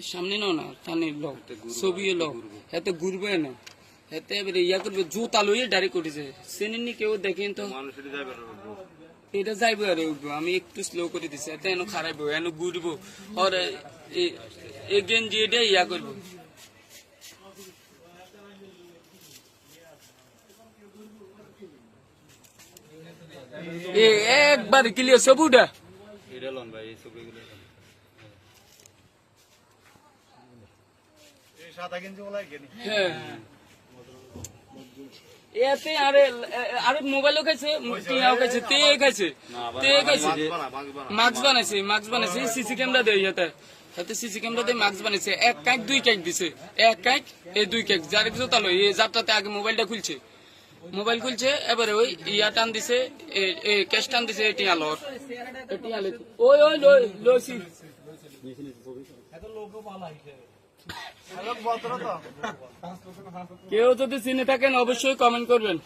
সামনে নাও না কানে লো ছবি লো এতে ঘুরবে না এতে এবারে ইয়া করবে জুতা লইয়ে ডাইরেক্ট উঠেছে চেনেননি কেউ দেখেন তো এটা যাইবো আরে উঠবো আমি একটু স্লো করে দিছি এতে এনে খারাইবো এনে ঘুরবো আর এই গেঞ্জি এটা ইয়া করবো একবার ক্লিয়ার সবুটা হ্যাঁ এতে আরে আরে মোবাইলও খাইছে টিয়াও খাইছে তে খাইছে মাস্ক বানাইছে সিসি ক্যামেরা দেয় এতে এতে সিসি ক্যামেরা দিয়ে মাস্ক বানাইছে এক কাইক দুই কাইক দিছে এক কাইক এই দুই কাইক যার জোতা লই এই যাত্রাতে আগে মোবাইলটা খুলছে মোবাইল খুলছে এবারে ওই ইয়া টান দিছে ক্যাশ টান দিছে টিয়া লর টিয়া লে ওই ওই লসি কেউ যদি চিনে থাকেন অবশ্যই কমেন্ট করবেন